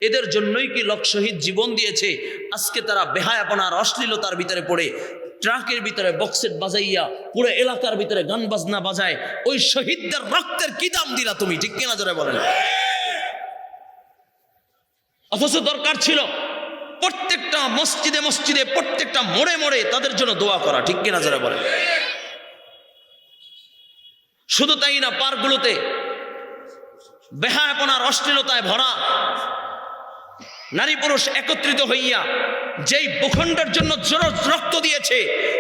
এদের জন্যই কি লোক শহীদ জীবন দিয়েছে। আজকে তারা বেহায়াপনার অশ্লীলতার ভিতরে পড়ে ট্রাকের ভিতরে বক্সেট বাজাইয়া পুরো এলাকার ভিতরে গান বাজনা বাজায়। ওই শহীদদের রক্তের কি দাম দিলা তুমি, ঠিক কিনা জোরে বলেন। অথচ দরকার ছিল প্রত্যেকটা মসজিদে মসজিদে, প্রত্যেকটা মোড়ে মোড়ে তাদের জন্য দোয়া করা, ঠিক কিনা জোরে বলেন। শুধু তাই না, পার্কগুলোতে বেহায়াপনার অশ্লীলতায় ভরা, নারী পুরুষ একত্রিত হইয়া যেই ভূখণ্ডের জন্য রক্ত দিয়েছে,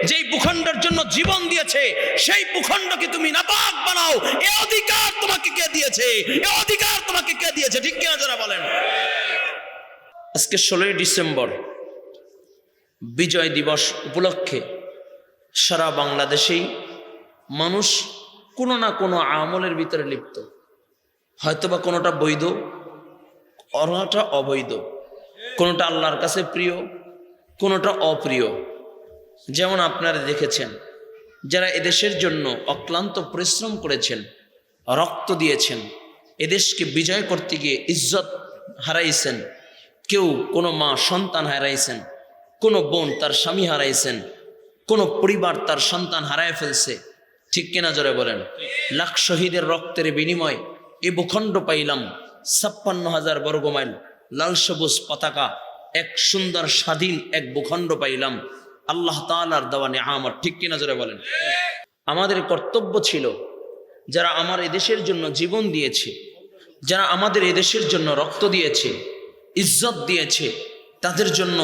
যেই ভূখণ্ডের জন্য জীবন দিয়েছে, সেই ভূখণ্ডকে তুমি নাপাক বানাও, এ অধিকার তোমাকে কে দিয়েছে? এ অধিকার তোমাকে কে দিয়েছে, ঠিক কিনা যারা বলেন। আজকে 16ই ডিসেম্বর বিজয় দিবস উপলক্ষে সারা বাংলাদেশেই মানুষ কোনো না কোনো আমলের ভিতরে লিপ্ত, হয়তোবা কোনোটা বৈধ, কোনোটা অবৈধ, কোনোটা আল্লাহর কাছে প্রিয়, কোনোটা অপ্রিয়। যেমন আপনারা দেখেছেন, যারা এদেশের জন্য অক্লান্ত পরিশ্রম করেছেন, রক্ত দিয়েছেন, এদেশকে বিজয় করতে গিয়ে ইজ্জত হারাইছেন, কেউ কোনো মা সন্তান হারাইছেন, কোনো বোন তার স্বামী হারাইছেন, কোনো পরিবার তার সন্তান হারায় ফেলছে, ঠিক কিনা জোরে বলেন। লাখ শহীদের রক্তের বিনিময় এ ভূখণ্ড পাইলাম 56,000 বর্গমাইল লাল সবুজ পতাকা, এক সুন্দর স্বাধীন এক ভূখণ্ড পাইলাম, আল্লাহ তাআলার দেওয়া নিয়ামত, ঠিক কিনা জোরে বলেন। আমাদের কর্তব্য ছিল, যারা আমার এদেশের জন্য জীবন দিয়েছে, যারা আমাদের এদেশের জন্য রক্ত দিয়েছে, ইজ্জত দিয়েছে, তাদের জন্য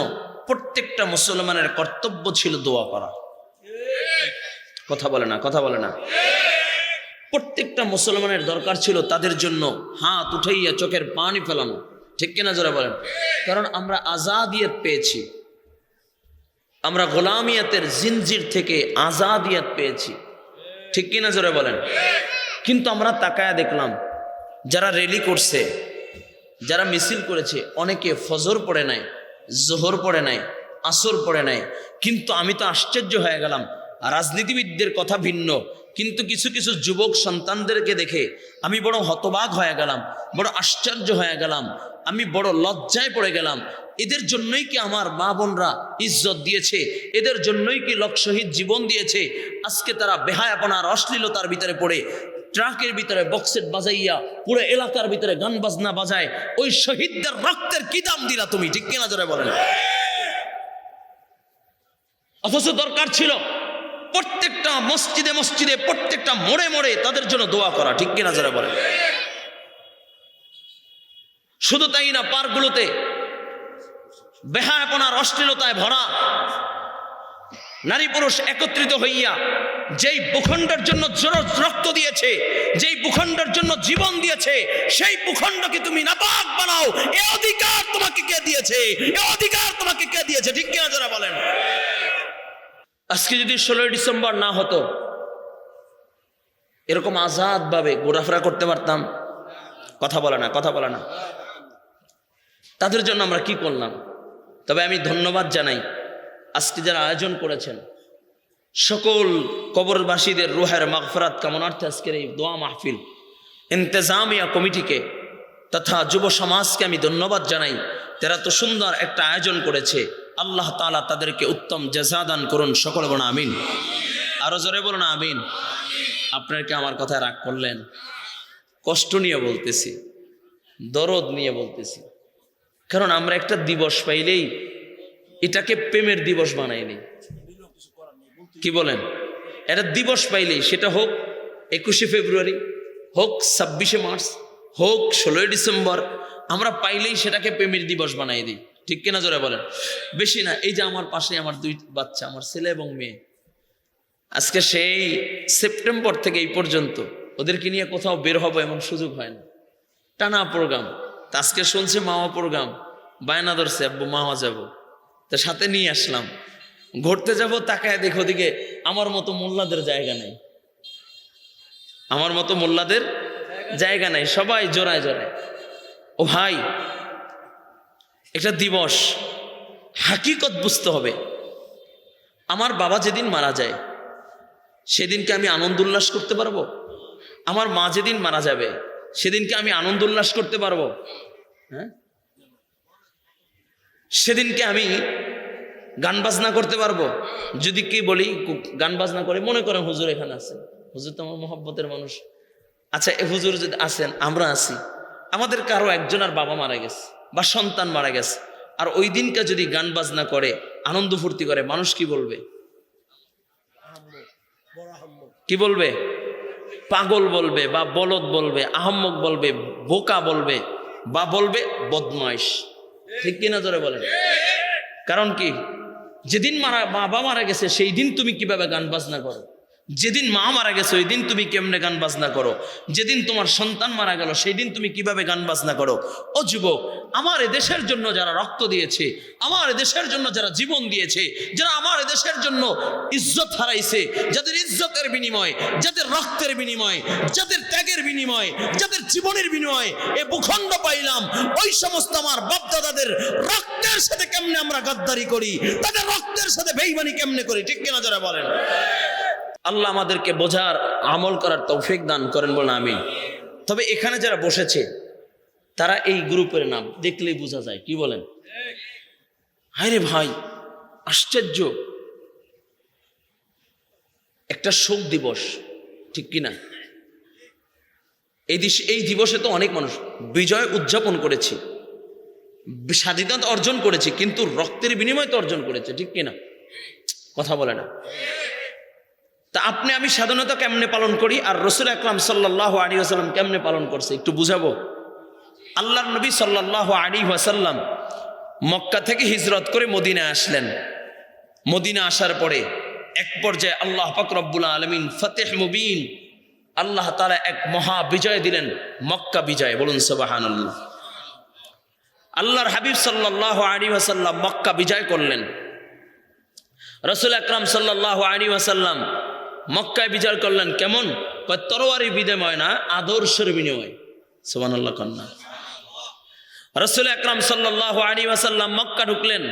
প্রত্যেকটা মুসলমানের কর্তব্য ছিল দোয়া করা। কথা বলে না, কথা বলে না। প্রত্যেকটা মুসলমানের দরকার ছিল তাদের জন্য হাত উঠাইয়া চোখের পানি ফেলানো, ঠিক কিনা জোরে বলেন। কারণ আমরা আজাদিয়ত পেয়েছি, আমরা গোলামিয়াতের জিনজির থেকে আজাদিয়ত পেয়েছি, ঠিক কিনা জোরে বলেন। কিন্তু আমরা তাকায়া দেখলাম, যারা র্যালি করছে, যারা মিছিল করেছে, অনেকে ফজর পড়ে নাই, জোহর পড়ে নাই, আসর পড়ে নাই। কিন্তু আমি তো আশ্চর্য হয়ে গেলাম, রাজনীতিবিদদের কথা ভিন্ন, কিন্তু কিছু কিছু যুবক সন্তানদেরকে দেখে আমি বড় হতবাক হয়ে গেলাম, বড় আশ্চর্য হয়ে গেলাম, আমি বড় লজ্জায় পড়ে গেলাম। এদের জন্যই কি আমার মা বোনরা ইজ্জত দিয়েছে? এদের জন্যই কি লোক শহীদ জীবন দিয়েছে? আজকে তারা বেহায়াপনার অশ্লীলতার ভিতরে পড়ে ট্রাকের ভিতরে বক্সেট বাজাইয়া পুরো এলাকার ভিতরে গান বাজনা বাজায়। ওই শহীদদের রক্তের কি দাম দিলা তুমি, ঠিক কিনা জোরে বলেন। অথচ দরকার ছিল প্রত্যেকটা মসজিদে মসজিদে, প্রত্যেকটা মোড়ে মোড়ে তাদের জন্য দোয়া করা, ঠিক কিনা যারা বলেন। শুধু তাই না, পার্কগুলোতে বেহায়াপনার অশ্লীলতায় ভরা, নারী পুরুষ একত্রিত হইয়া যেই ভূখণ্ডের জন্য রক্ত দিয়েছে, যেই ভূখণ্ডের জন্য জীবন দিয়েছে, সেই ভূখণ্ডকে তুমি নাপাক বানাও, এ অধিকার তোমাকে কে দিয়েছে? এ অধিকার তোমাকে কে দিয়েছে, ঠিক কিনা যারা বলেন। আজকে যদি 16ই ডিসেম্বর না হতো, এরকম আজাদ ভাবে ঘোরাফেরা করতে পারতাম? কথা বলে না, কথা বলে না। তাদের জন্য আমরা কি করলাম? তবে আমি ধন্যবাদ জানাই আজকে যারা আয়োজন করেছেন, সকল কবরবাসীদের রুহের মাগফিরাত কামনার্থে আজকের এই দোয়া মাহফিল, ইন্তেজামিয়া কমিটিকে তথা যুব সমাজকে আমি ধন্যবাদ জানাই। তারা তো সুন্দর একটা আয়োজন করেছে, আল্লাহ তাআলা তাদেরকে উত্তম জাযা দান করুন, সকলে বলুন আমিন। আরো জোরে বলুন আমিন। আপনারা কি আমার কথায় রাগ করলেন? কষ্ট নিয়ে বলতেছি, দরদ নিয়ে বলতেছি, কারণ আমরা একটা দিবস পাইলেই এটাকে প্রেমের দিবস বানাইনি, কি বলেন? এটা দিবস পাইলেই, সেটা হোক 21শে ফেব্রুয়ারি, হোক 26শে মার্চ, হোক 16ই ডিসেম্বর, আমরা পাইলেই সেটাকে প্রেমের দিবস বানাই দিই, ঠিক কিনা জোরে বলেন। বেশি না, এই যে আমার পাশে আমার 2 বাচ্চা, আমার ছেলে এবং মেয়ে, আজকে সেই সেপ্টেম্বর থেকে এই পর্যন্ত ওদেরকে নিয়ে কোথাও বের হবো এমন সুযোগ হয় না, টানা প্রোগ্রাম। তা আজকে শুনছে মামা প্রোগ্রাম, বায়না ধরছে আব্বু মামা যাব, তা সাথে নিয়ে আসলাম। ঘুরতে যাব, তাকায় দেখো দিকে আমার মতো মোল্লাদের জায়গা নেই, আমার মতো মোল্লাদের জায়গা নাই, সবাই জোড়ায় জোড়ায়। ও ভাই, একটা দিবস, হাকিকত বুঝতে হবে। আমার বাবা যেদিন মারা যায় সেদিনকে আমি আনন্দ উল্লাস করতে পারবো? আমার মা যেদিন মারা যাবে সেদিনকে আমি আনন্দ উল্লাস করতে পারবো? হ্যাঁ, সেদিনকে আমি গান বাজনা করতে পারবো? যদি কি বলি গান বাজনা করে, মনে করেন হুজুর এখানে আছেন, হুজুর তো আমার মহব্বতের মানুষ। আচ্ছা, এ হুজুর যদি আছেন, আমরা আছি, আমাদের কারো একজনের বাবা মারা গেছে বা সন্তান মারা গেছে, আর ওই দিনকে যদি গান বাজনা করে, আনন্দ ফুর্তি করে, মানুষ কি বলবে? কি বলবে? পাগল বলবে, বা বলদ বলবে, আহম্মক বলবে, বোকা বলবে, বা বলবে বদমাইশ। ঠিক কিনা জোরে বলেন? কারণ কি, যেদিন বাবা মারা গেছে সেই দিন তুমি কিভাবে গান বাজনা করো? যেদিন মা মারা গেছে ওই দিন তুমি কেমনে গান বাজনা করো? যেদিন তোমার সন্তান মারা গেল সেই দিন তুমি কিভাবে গান বাজনা করো? ও যুবক, আমার দেশের জন্য যারা রক্ত দিয়েছে, আমার দেশের জন্য যারা জীবন দিয়েছে, যারা আমার দেশের জন্য ইজ্জত হারাইছে, যাদের ইজ্জতের বিনিময়, যাদের রক্তের বিনিময়, যাদের ত্যাগের বিনিময়, যাদের জীবনের বিনিময় এ ভূখণ্ড পাইলাম, ওই সমস্ত আমার বাপদাদাদের রক্তের সাথে কেমনে আমরা গাদ্দারি করি, তাদের রক্তের সাথে বেঈমানি কেমনে করি? ঠিক কিনা যারা বলেন? আল্লাহ আমাদেরকে বোঝার, আমল করার তৌফিক দান করেন, বলেন আমিন। তবে এখানে যারা বসেছে তারা এই গ্রুপের নাম দেখলেই বোঝা যায়। কি বলেন? হায়রে ভাই, আশ্চর্য একটা শোক দিবস, ঠিক কিনা? এই দিবসে তো অনেক মানুষ বিজয় উদযাপন করেছে, স্বাধীনতা অর্জন করেছে, কিন্তু রক্তের বিনিময়ে তো অর্জন করেছে, ঠিক কিনা? কথা বলে না। তা আপনি আমি স্বাধীনতা কেমনে পালন করি, আর রাসূল আকরাম সাল্লাল্লাহু আলাইহি ওয়াসাল্লাম কেমনে পালন করছে একটু বুঝাবো। আল্লাহর নবী সাল্লাল্লাহু আলাইহি ওয়াসাল্লাম মক্কা থেকে হিজরত করে মদিনায় আসলেন। মদিনা আসার পরে এক পর্যায়ে আল্লাহ পাক রব্বুল আলামিন ফতেহ মুবিন, আল্লাহ তাআলা এক মহা বিজয় দিলেন, মক্কা বিজয়। বলুন সুবহানাল্লাহ। আল্লাহর হাবিব সাল্লাল্লাহু আলাইহি ওয়াসাল্লাম মক্কা বিজয় করলেন। রাসূল আকরাম সাল্লাল্লাহু আলাইহি ওয়াসাল্লাম মক্কায় বিজয় করলেন কেমন? তরবারির বিনিময় না, আদর্শের বিনিময়। সুবহানাল্লাহ কন্যা। রাসূল আকরাম সাল্লাল্লাহু আলাইহি ওয়াসাল্লাম মক্কা ঢুকলেন,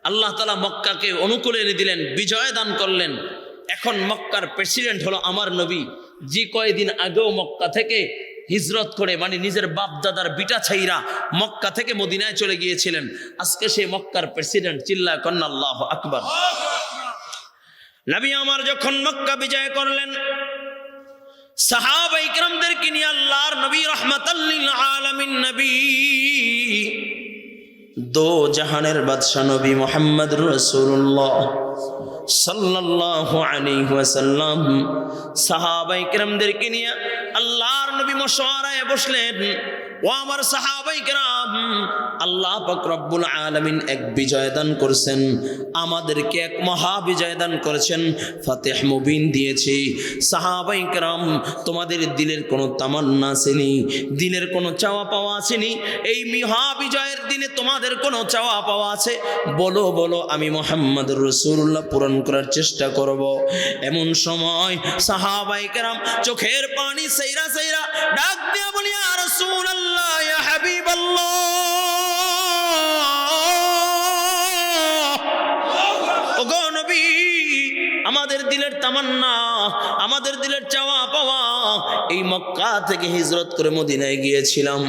আল্লাহ তাআলা মক্কাকে অনুকূলে এনে দিলেন, বিজয় দান করলেন। এখন মক্কার প্রেসিডেন্ট হলো আমার নবী, যে কয়েকদিন আগেও মক্কা থেকে হিজরত করে, মানে নিজের বাপ দাদার বিটা ছাইরা মক্কা থেকে মদিনায় চলে গিয়েছিলেন। আজকে সেই মক্কার প্রেসিডেন্ট। চিল্লায় কন্যা আল্লাহু আকবার। নবী আমার যখন মক্কা বিজয় করলেন, সাহাবায়ে কিরামদেরকে নিয়ে আল্লাহর নবী রাহমাতাল লিল আলামিন নবী, দো জাহানের বাদশা নবী মুহাম্মদুর রাসূলুল্লাহ সাল্লাল্লাহু আলাইহি ওয়াসাল্লাম সাহাবায়ে কিরামদেরকে নিয়ে আল্লাহর নবী মশওয়ারায় বসলেন। ও আমার সাহাবায়ে কিরাম, আল্লাহ পাক রব্বুল আলামিন এক বিজয় দান করেছেন, আমাদেরকে এক মহা বিজয় দান করেছেন, ফাতিহ মুবিন দিয়েছে। সাহাবায়ে কিরাম, তোমাদের দিলের কোনো তামান্না আসেনি, দিলের কোনো চাওয়া পাওয়া আসেনি? এই মহা বিজয়ের দিনে তোমাদের কোনো চাওয়া পাওয়া আছে? বলো বলো, আমি মুহাম্মদুর রাসূলুল্লাহ পূরণ করার চেষ্টা করব। এমন সময় সাহাবায়ে কিরাম চোখের পানি সাইরা সাইরা ডাক দিয়া বলি, ইয়া রাসূলুল্লাহ, ইয়া হাবিবাল্লাহ, ওগো নবী, আমাদের দিলের তামান্না, আমাদের দিলের চাওয়া পাওয়া, এই মক্কা থেকে হিজরত করে মদিনায় গিয়েছিলাম,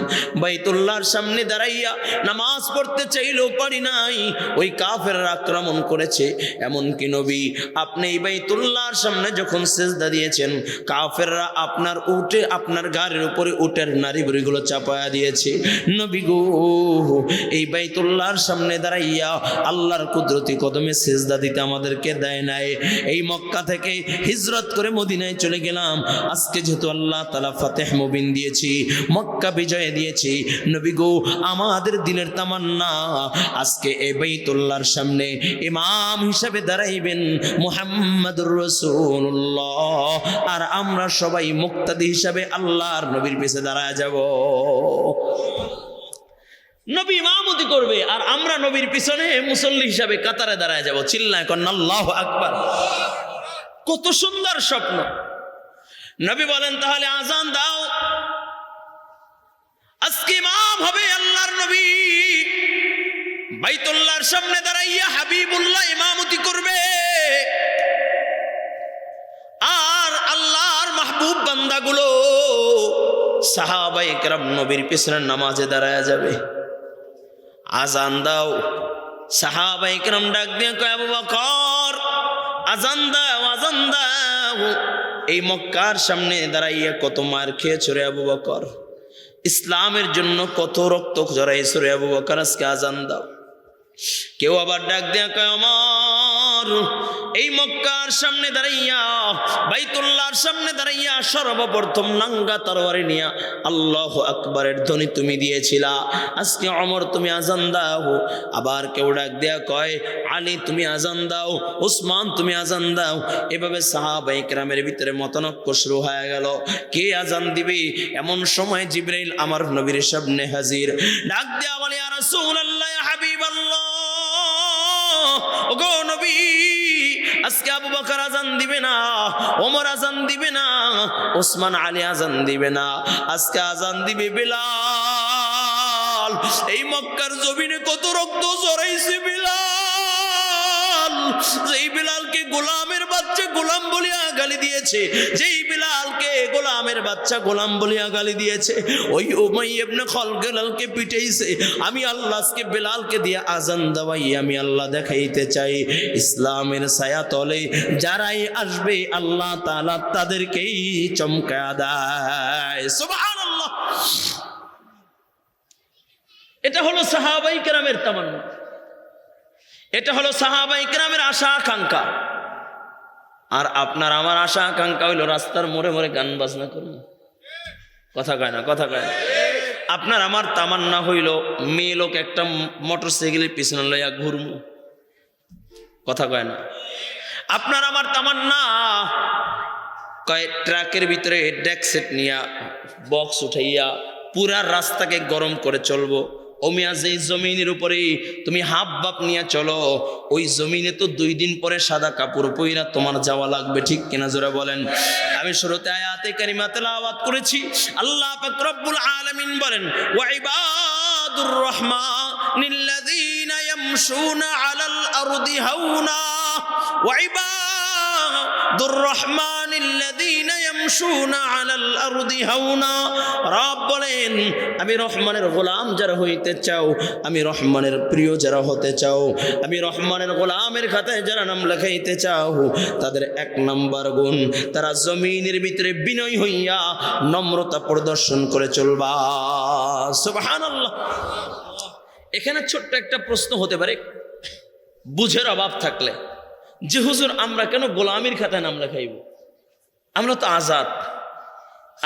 বাইতুল্লাহর সামনে দাঁড়াইয়া নামাজ পড়তে চাইলেও পারি নাই, ওই কাফেররা আক্রমণ করেছে। এমনকি নবী, আপনি এই বাইতুল্লাহর সামনে যখন সিজদা দিয়েছেন, কাফেররা আপনার উটে, আপনার গাড়ির উপরে উটের নারী বুড়িগুলো চাপায়া দিয়েছে। নবী গো, এই বাইতুল্লাহর সামনে দাঁড়াইয়া আল্লাহর কুদরতি কদমে সিজদা দিতে আমাদেরকে দেয় নাই। এই মক্কা থেকে হিজরত করে মদিনায় চলে গেলাম। আজকে যেহেতু আল্লাহ তাআলা ফাতিহ মুবিন দিয়েছি, মক্কা বিজয় দিয়েছি, নবী গো, আমাদের দিলের তামান্না আজকে এই বাইতুল্লাহর সামনে ইমাম হিসেবে দাঁড়াইবেন মুহাম্মদুর রাসূলুল্লাহ, আর আমরা সবাই মুক্তাদি হিসাবে আল্লাহর নবীর পিছে দাঁড়ায় যাব। নবী ইমামতি করবে আর আমরা নবীর পিছনে মুসল্লি হিসাবে কাতারে দাঁড়ায় যাব। চিল্লায় কন্না আল্লাহু আকবার। কত সুন্দর স্বপ্ন। নবী বলেন, তাহলে আজান দাও, আজকে ইমাম হবে আল্লাহর নবী, বাইতুল্লাহর সামনে দাঁড়াইয়া হাবিবুল্লাহ ইমামতি করবে, আর আল্লাহর মাহবুব বান্দাগুলো সাহাবায়ে কেরাম নবীর পিছনে নামাজে দাঁড়ায় যাবে। আজান দাও। সাহাবায়ে কেরাম ডাক দিয়ে কয় আবু বকর আজান দাও, আজান দাও। এই মক্কার সামনে দাঁড়াইয়া কত মার খেয়েছো রে আবু বকর, ইসলামের জন্য কত রক্ত ঝরাইছো রে আবু বকর, আজকে আজান দাও। কেউ আবার ডাক দেয়া কয় আমার এই মক্কার সামনে দাঁড়াইয়া, বাইতুল্লাহর সামনে দাঁড়াইয়া সর্বপ্রথম নাঙ্গা তরবারি নিয়া আল্লাহু আকবারের ধ্বনি তুমি দিয়েছিলা, আজকে ওমর তুমি আজান দাও। আবার কেউ ডাক দেয়া কয় আলী তুমি আজান দাও, উসমান তুমি আজান দাও। এভাবে সাহাবায়ে কেরামের ভিতরে মতনক্য শুরু হয়ে গেল, কে আজান দিবে। এমন সময় জিবরাইল আমার নবীর সামনে হাজির, ডাক দেয়া বলে ইয়া রাসূলুল্লাহ ইয়া হাবিবাল্লাহ, ওগো নবী আজকে আবু বকর আজান দিবে না, ওমর আজান দিবে না, ওসমান আলী আজান দিবে না, আজকে আজান দিবে বিলাল। এই মক্কার জমিনে কত রক্ত ঝরাইছে বিলাল, যেই বিলালকে গোলামের বাচ্চা গোলাম বলিয়া গালি দিয়েছে, যেই বিলালকে গোলামের বাচ্চা গোলাম বলিয়া গালি দিয়েছে, ওই উমাইয়া ইবনে খালদ বিলালকে পিটাইছে। আমি আল্লাহ আজকে বিলালকে দিয়ে আজান দেওয়াই আমি আল্লাহ দেখাইতে চাই, ইসলামের ছায়া তলে যারাই আসবে আল্লাহ তাআলা তাদেরকেই চমকায়া দেয়। সুবহানাল্লাহ। এটা হলো সাহাবায়ে কেরামের তামান্না, এটা হলো সাহাবায়ে কেরামের আশা আকাঙ্ক্ষা। আর আপনার আমার আশা আকাঙ্ক্ষা হইল রাস্তার মোড়ে মোড়ে গান বাজনা করুন, কথা কয় না, কথা কয় না। আপনার আমার তামান্না হইল মেয়ে লোক একটা মোটরসাইকেলের পিছনে লইয়া ঘুরমু, কথা কয় না। আপনার আমার তামান্না কয় ট্রাকের ভিতরে ডেক সেট নিয়া বক্স উঠাইয়া পুরা রাস্তাকে গরম করে চলবো। ওমিয়া যেই জমিনের উপরে তুমি হাফ বাপ নিয়ে চলো, ওই জমিনে তো 2 দিন পরে সাদা কাপড় পইরা তোমার যাওয়া লাগবে, ঠিক কিনা জোরে বলেন। আমি শুরুতে আয়াতে কারিমা তেলাওয়াত করেছি, আল্লাহ পাক রব্বুল আলামিন বলেন ওয়া ইবাদুর রাহমানিল্লাযীনা ইয়ামশুনা আলাল আরদি হাওনা, ওয়া ইবাদুর রাহমানিল্লাযীনা ইয়ামশুনা আলাল আরদি হাওনা। রব বলেন আমি রহমানের গোলাম যারা হইতে চাও, আমি রহমানের প্রিয় যারা হতে চাও, আমি রহমানের গোলামের খাতায় যারা নাম লেখাইতে চাও, তাদের 1 নাম্বার গুণ তারা জমিনের ভিতরে বিনয় হইয়া নম্রতা প্রদর্শন করে চলবা। সুবহানাল্লাহ। এখানে ছোট্ট একটা প্রশ্ন হতে পারে বুঝের অভাব থাকলে, যে হুজুর আমরা কেন গোলামির খাতায় নাম লেখাইব, আমরা তো আজাদ,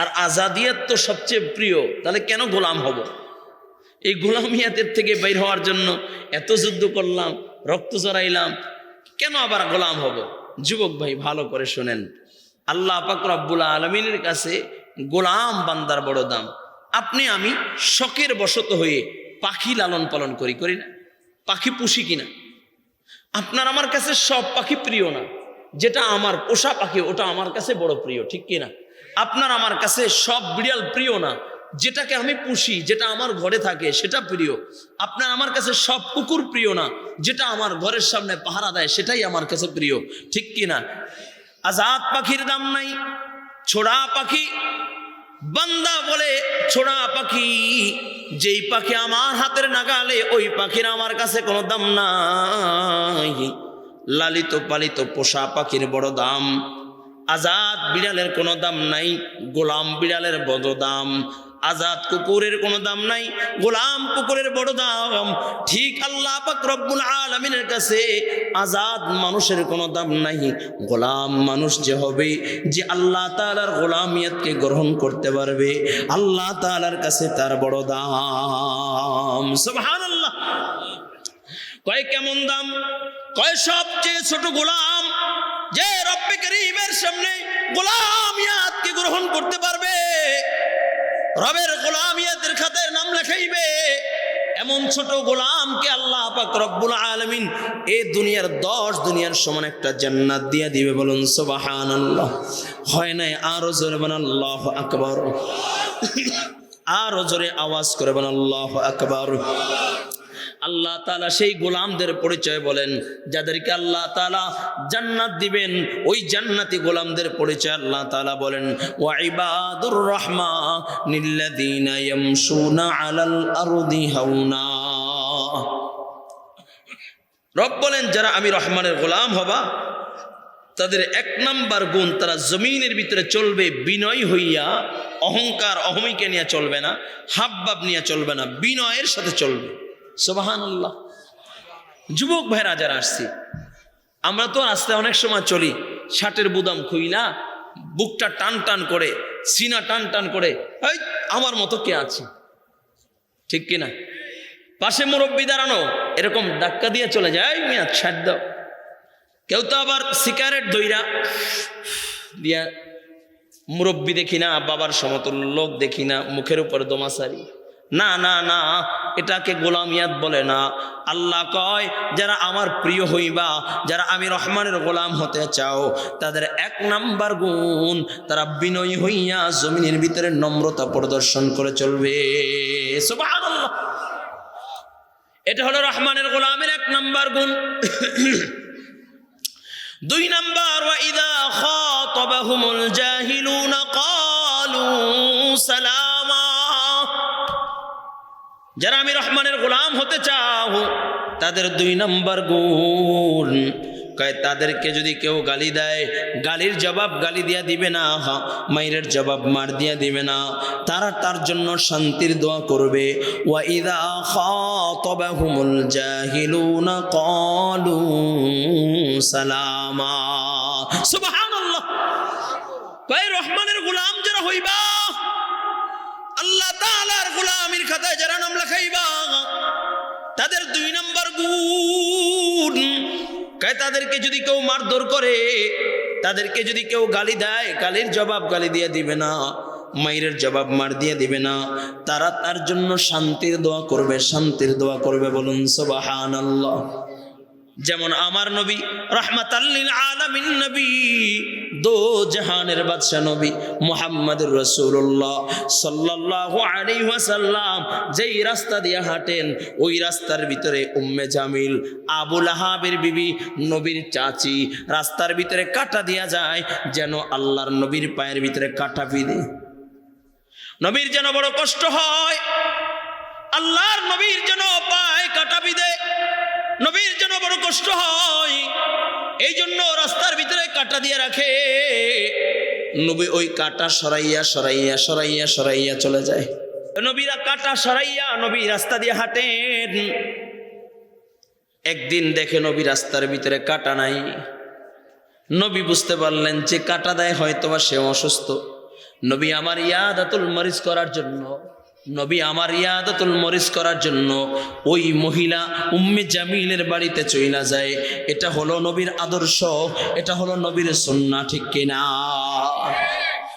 আর আজাদিয়াত তো সবচেয়ে প্রিয়, তাহলে কেন গোলাম হব? এই গোলামিয়াতের থেকে বের হওয়ার জন্য এত যুদ্ধ করলাম, রক্ত জড়াইলাম, কেন আবার গোলাম হব? যুবক ভাই ভালো করে শুনেন, আল্লাহ পাক রব্বুল আলামিনের কাছে গোলাম বান্দার বড় দাম। আপনি আমি শখের বশত হয়ে পাখি লালন পালন করি না, পাখি পুষি কিনা। আপনার আমার কাছে সব পাখি প্রিয় না, যেটা আমার পোষা পাখি ওটা আমার কাছে বড় প্রিয়, ঠিক কিনা। আপনার আমার কাছে সব বিড়াল প্রিয় না, যেটাকে আমি পুষি, যেটা আমার ঘরে থাকে সেটা প্রিয়। আপনার আমার কাছে সব কুকুর প্রিয় না, যেটা আমার ঘরের সামনে পাহারা দেয় সেটাই আমার কাছে প্রিয়, ঠিক কিনা। আজাদ পাখির দাম নাই, ছোড়া পাখি বান্দা বলে ছোড়া পাখি, যেই পাখি আমার হাতের নাগালে ওই পাখির আমার কাছে কোনো দাম নাই। লালিত পালিত পোষা পাখির বড় দাম, আজাদ বিড়ালের কোনো দাম নাই, গোলাম বিড়ালের বড় দাম। আজাদ কুকুরের কোনো দাম নাই, গোলাম কুকুরের বড় দাম। ঠিক আল্লাহ পাক রব্বুল আলামিনের কাছে আজাদ মানুষের কোনো দাম নাই, গোলাম মানুষ যে হবে, যে আল্লাহ তাআলার গোলামিয়তকে গ্রহণ করতে পারবে, আল্লাহ তাআলার কাছে তার বড় দাম। সুবহানাল্লাহ। কয় কেমন দাম? কয় সবচেয়ে ছোট গোলাম যে রব্বে করিমের সামনে গোলামিয়াতকে গ্রহণ করতে পারবে, রবের গোলামিয়াতের খাতায় নাম লেখাইবে, এমন ছোট গোলামকে আল্লাহ পাক রব্বুল আলামিন এই দুনিয়ার 10 দুনিয়ার সমান একটা জান্নাত দিয়ে দিবে। বলুন সুবহানাল্লাহ। হয় নাই? আরো জোরে বলেন আল্লাহু আকবার, আরো জোরে আওয়াজ করে বলেন আল্লাহু আকবার। আল্লাহ তাআলা সেই গোলামদের পরিচয় বলেন, যাদেরকে আল্লাহ তাআলা জান্নাত দিবেন, ওই জান্নাতি গোলামদের পরিচয় আল্লাহ তাআলা বলেন ওয়া ইবাদুর রাহমানিল্লাযীনা ইয়ামশুনা আলাল আরদি হাওনা। রব বলেন যারা আমি রহমানের গোলাম হবা তাদের 1 নাম্বার গুণ, তারা জমিনের ভিতরে চলবে বিনয় হইয়া, অহংকার অহমিকে নিয়ে চলবে না, হাবভাব নিয়ে চলবে না, বিনয়ের সাথে চলবে। সুবহানাল্লাহ। যুবক ভাইরা যারা আসছি, আমরা তো রাস্তায় অনেক সময় চলি, শার্টের বুদাম খুইলা বুকটা টান টান করে, সিনা টান টান করে, এই আমার মতো কে আছে, ঠিক কিনা? পাশে মুরব্বি দাঁড়ানো, এরকম ধাক্কা দিয়ে চলে যায়, মিয়া ছাড় দাও। কেউ তো আবার সিগারেট দইরা দিয়া, মুরব্বি দেখি না, বাবার সমতুল্য লোক দেখি না, মুখের উপর দোমাসারি। না না না, এটাকে গোলামিয়াত বলে না। আল্লাহ কয় যারা আমার প্রিয় হইবা, যারা আমি রহমানের গোলাম হতে চাও, তাদের 1 নাম্বার গুণ, তারা বিনয়ী হইয়া জমিনের ভিতরে নম্রতা প্রদর্শন করে চলবে। সুবহানাল্লাহ। এটা হলো রহমানের গোলামের 1 নাম্বার গুণ। 2 নাম্বার, ওয়া ইযা খাতাবাহুমুল জাহিলুনা ক্বালু সালামা। যারা আমি রহমানের গোলাম হতে চাও, তাদের 2 নাম্বার গুণ, কয় তাদেরকে যদি কেউ গালি দেয়, গালির জবাব গালি দিয়া দিবে না, মাইরের জবাব মার দিয়া দিবে না, তারা তার জন্য শান্তির দোয়া করবে। ওয়া ইযা খাতাবাহুমুল জাহিলুনা ক্বালু সালামা। সুবহানাল্লাহ। কয় রহমানের গোলাম যারা হইবা, আল্লাহ তাআলার গোলামির খাতায় যারা নাম লেখাইবা, তাদের 2 নাম্বার গুণ, কয় তাদেরকে যদি কেউ মারধর করে, তাদেরকে যদি কেউ গালি দেয়, গালির জবাব গালি দিয়ে দিবে না, মাইরের জবাব মার দিয়ে দিবে না, তারা তার জন্য শান্তির দোয়া করবে, শান্তির দোয়া করবে। বলুন সুবহানাল্লাহ। যেমন আমার নবী রাহমাতাল লিল আলামিন নবী, দো জাহানের বাদশা নবী মুহাম্মদুর রাসূলুল্লাহ সাল্লাল্লাহু আলাইহি ওয়াসাল্লাম যেই রাস্তা দিয়ে হাঁটেন, ওই রাস্তার ভিতরে উম্মে জামিল, আবু লাহাবের বিবি, নবীর চাচি, রাস্তার ভিতরে কাটা দিয়া যায়, যেন আল্লাহর নবীর পায়ের ভিতরে কাটা বিঁধে, নবীর যেন বড় কষ্ট হয়, আল্লাহর নবীর যেন পায়ে কাটা বিঁধে, নবীর যেন বড় কষ্ট হয়, এই জন্য রাস্তার ভিতরে কাটা দিয়ে রাখে। নবী ওই কাটা সরাইয়া সরাইয়া সরাইয়া সরাইয়া চলে যায়। নবীরা কাটা সরাইয়া নবী রাস্তা দিয়ে হাঁটেন। একদিন দেখে নবী রাস্তার ভিতরে কাটা নাই। নবী বুঝতে পারলেন যে কাটা দেয় হয়তোবা সে অসুস্থ। নবী আমার ইয়াদাতুল মরিজ করার জন্য, নবী আমার ইয়াদাতুল মরিজ করার জন্য ওই মহিলা উম্মে জামিলের বাড়িতে চইলা যায়। এটা হলো নবীর আদর্শ, এটা হলো নবীর সুন্নাহ, ঠিক কিনা?